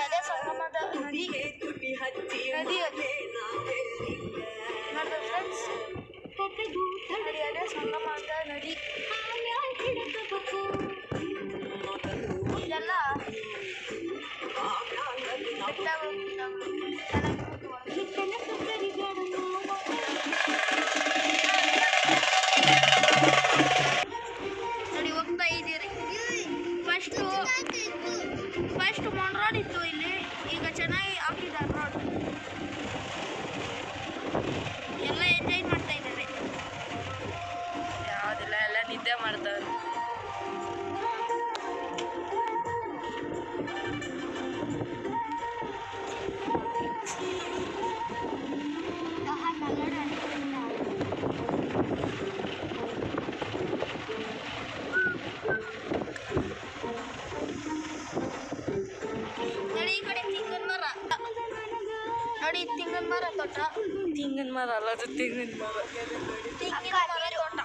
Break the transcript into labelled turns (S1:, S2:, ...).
S1: ಅದೇ ಸಂಗಮದ ನದಿ ನೋಡಿದ್ರೆ ಫ್ರೆಂಡ್ಸ್, ನೋಡಿ ಅದೇ ಸಂಗಮದ ನದಿ. ಇದೆಲ್ಲ ಬೆಟ್ಟಗಳು ನೋಡಿ ಹೋಗ್ತಾ ಇದ್ದೀರಿ. ಫಸ್ಟ್ ಮಣ್ ರೋಡ್ ಇತ್ತು ಇಲ್ಲಿ, ಈಗ ಚೆನ್ನಾಗಿ ಹಾಕಿದ್ದಾರೆ ರೋಡ್. ಎಲ್ಲ ಎಂಜಾಯ್ ಮಾಡ್ತಾ ಇದ್ದಾರೆ.
S2: ಯಾವುದಿಲ್ಲ, ಎಲ್ಲ ನಿದ್ದೆ ಮಾಡ್ತಾರೆ.
S1: ನೋಡಿ ಈ ಕಡೆ ತೆಂಗಿನ ಮರ, ನೋಡಿ ತೆಂಗಿನ ಮರ ತೋಟ.
S2: ತೆಂಗಿನ ಮರ ಅಲ್ಲ, ಅದು ತೆಂಗಿನ ಮರ.
S1: ತೆಂಗಿನ ಮರ ತೋಟ.